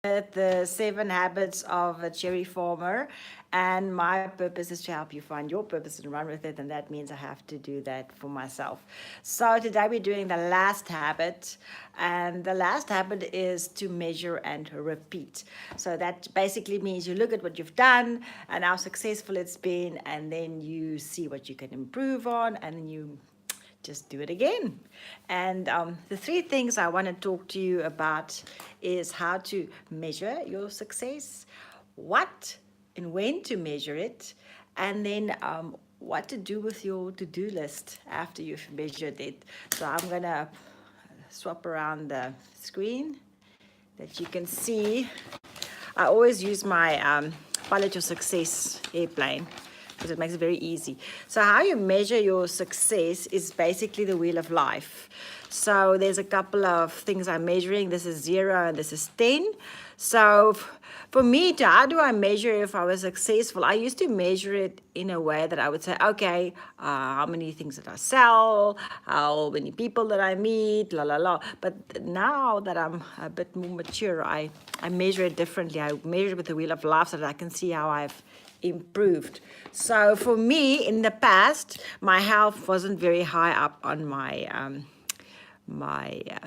the 7 habits of a cherry farmer, and my purpose is to help you find your purpose and run with it, and that means I have to do that for myself. So today we're doing the last habit, and the last habit is to measure and repeat. So that basically means you look at what you've done and how successful it's been, and then you see what you can improve on, and then you just do it again. And the 3 things I want to talk to you about is how to measure your success, what and when to measure it, and then what to do with your to-do list after you've measured it. So I'm going to swap around the screen that you can see. I always use my Pilot Your Success airplane because it makes it very easy. So how you measure your success is basically the wheel of life. So there's a couple of things I'm measuring. This is 0 and this is 10. So for me, how do I measure if I was successful? I used to measure it in a way that I would say, okay, how many things did I sell? How many people did I meet? La, la, la. But now that I'm a bit more mature, I measure it differently. I measure it with the wheel of life so that I can see how I've improved. So for me, in the past, my health wasn't very high up on my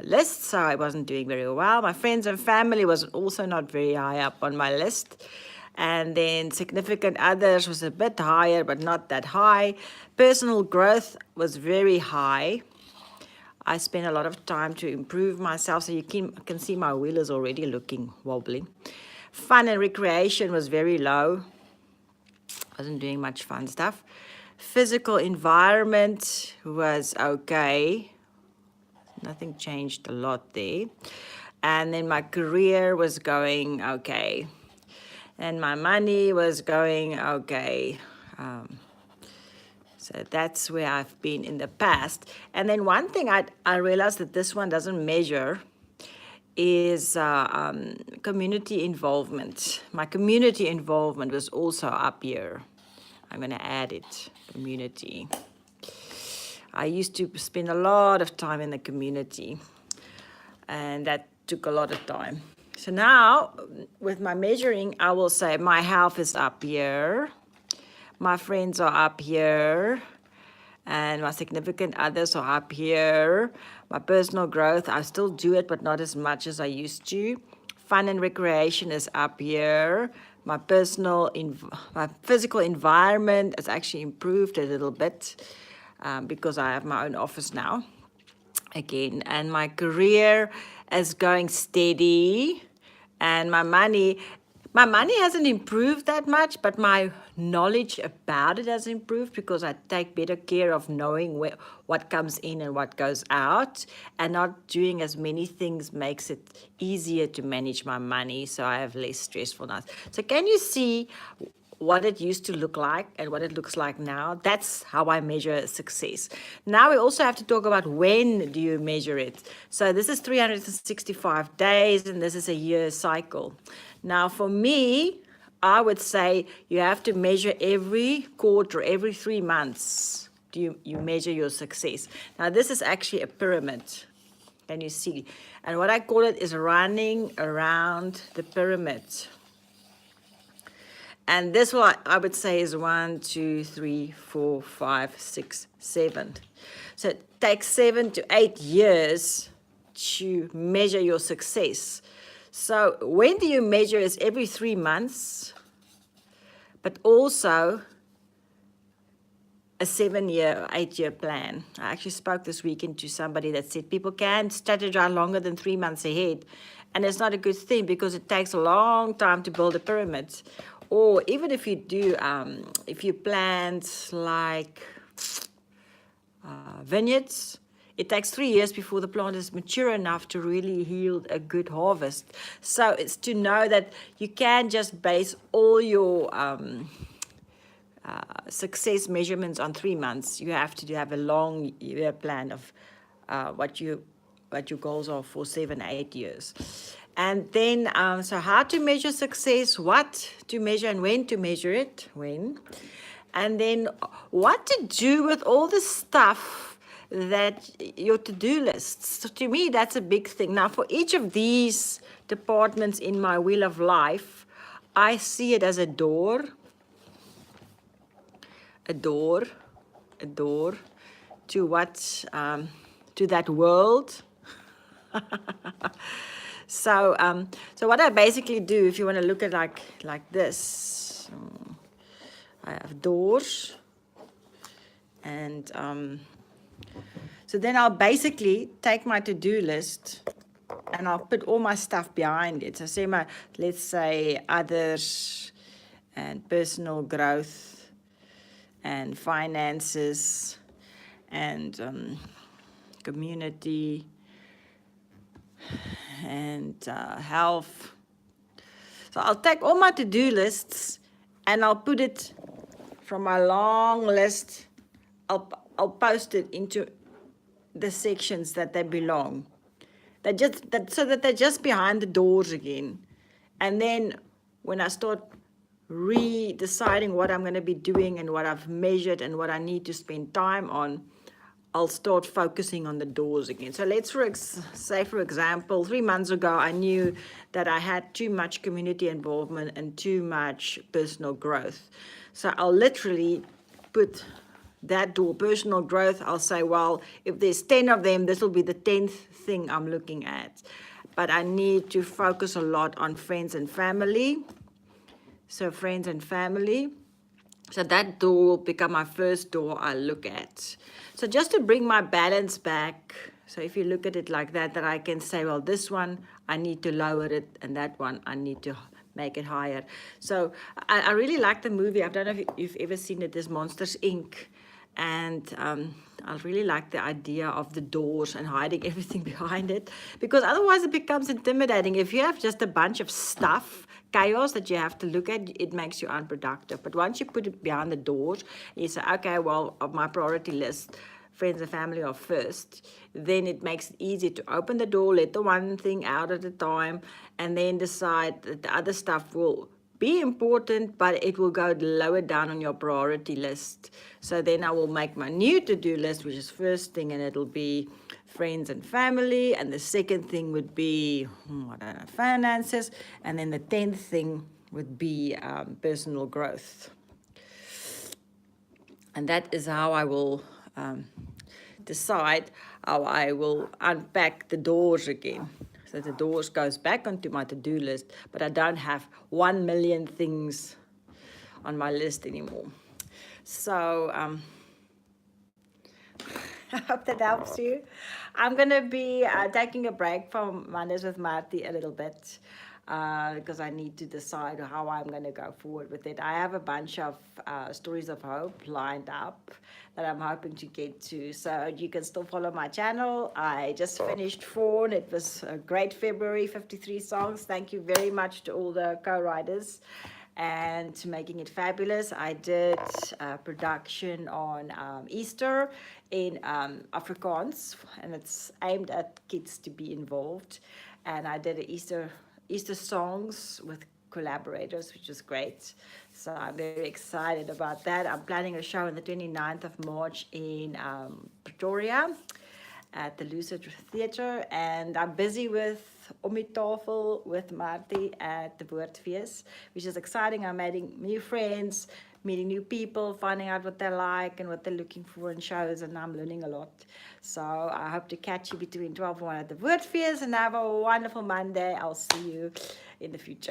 list, so I wasn't doing very well. My friends and family was also not very high up on my list. And then significant others was a bit higher, but not that high. Personal growth was very high. I spent a lot of time to improve myself, so you can see my wheel is already looking wobbly. Fun and recreation was very low. Wasn't doing much fun stuff. Physical environment was okay. Nothing changed a lot there. And then my career was going okay. And my money was going okay. So that's where I've been in the past. And then one thing I realized that this one doesn't measure is community involvement. My community involvement was also up here. I'm going to add it, community. I used to spend a lot of time in the community, and that took a lot of time. So now, with my measuring, I will say my health is up here, my friends are up here, and my significant others are up here. My personal growth, I still do it, but not as much as I used to. Fun and recreation is up here. My physical environment has actually improved a little bit because I have my own office now again. And my career is going steady. And my money hasn't improved that much, but my knowledge about it has improved because I take better care of knowing what comes in and what goes out, and not doing as many things makes it easier to manage my money, so I have less stressfulness. So can you see what it used to look like and what it looks like now? That's how I measure success. Now we also have to talk about when do you measure it. So this is 365 days and this is a year cycle. Now for me, I would say you have to measure every quarter, every 3 months. You measure your success. Now this is actually a pyramid. Can you see? And what I call it is running around the pyramid. And this one, I would say, is 1, 2, 3, 4, 5, 6, 7. So it takes 7 to 8 years to measure your success. So when do you measure? Is every 3 months, but also a 7-year or 8-year plan. I actually spoke this weekend to somebody that said people can strategize longer than 3 months ahead. And it's not a good thing because it takes a long time to build a pyramid. Or even if you do, if you plant like vineyards, it takes 3 years before the plant is mature enough to really yield a good harvest. So it's to know that you can't just base all your success measurements on 3 months. You have to have a long year plan of what your goals are for 7, 8 years. And then, so how to measure success, what to measure and when to measure it, when. And then what to do with all the stuff that your to-do lists. So to me, that's a big thing. Now, for each of these departments in my wheel of life, I see it as a door, a door, a door to what, to that world. So, so what I basically do, if you want to look at like this, I have doors, and so then I'll basically take my to-do list and I'll put all my stuff behind it. So say let's say others and personal growth and finances and community and health. So I'll take all my to-do lists and I'll put it from my long list. I'll post it into the sections that they belong. So that they're just behind the doors again. And then when I start deciding what I'm going to be doing and what I've measured and what I need to spend time on, I'll start focusing on the doors again. So let's say, for example, 3 months ago, I knew that I had too much community involvement and too much personal growth. So I'll literally put that door, personal growth. I'll say, well, if there's 10 of them, this will be the 10th thing I'm looking at. But I need to focus a lot on friends and family. So friends and family. So that door will become my first door I look at. So just to bring my balance back, so if you look at it like that, that I can say, well, this one, I need to lower it, and that one, I need to make it higher. So I really like the movie. I don't know if you've ever seen it, this Monsters, Inc., and I really like the idea of the doors and hiding everything behind it, because otherwise it becomes intimidating. If you have just a bunch of stuff, chaos that you have to look at, it makes you unproductive. But once you put it behind the doors, you say, okay, well, of my priority list, friends and family are first, then it makes it easy to open the door, let the one thing out at a time, and then decide that the other stuff will be important, but it will go lower down on your priority list. So then I will make my new to-do list, which is first thing, and it'll be friends and family, and the second thing would be, I don't know, finances, and then the 10th thing would be personal growth. And that is how I will decide how I will unpack the doors again. So the doors goes back onto my to-do list, but I don't have 1 million things on my list anymore. So I hope that helps you. I'm going to be taking a break from Mondays with Marthie a little bit because I need to decide how I'm going to go forward with it. I have a bunch of stories of hope lined up that I'm hoping to get to. So you can still follow my channel. I just finished 4 and it was a great February, 53 songs. Thank you very much to all the co-writers and to making it fabulous. I did production on Easter in Afrikaans, and it's aimed at kids to be involved. And I did an Easter songs with collaborators, which is great. So I'm very excited about that. I'm planning a show on the 29th of March in Pretoria at the Lucid Theatre, and I'm busy with Ommitafel with Marthie at the Woordfees, which is exciting. I'm meeting new friends, meeting new people, finding out what they like and what they're looking for in shows, and I'm learning a lot. So I hope to catch you between 12 and 1 at the Woordfees, and have a wonderful Monday. I'll see you in the future.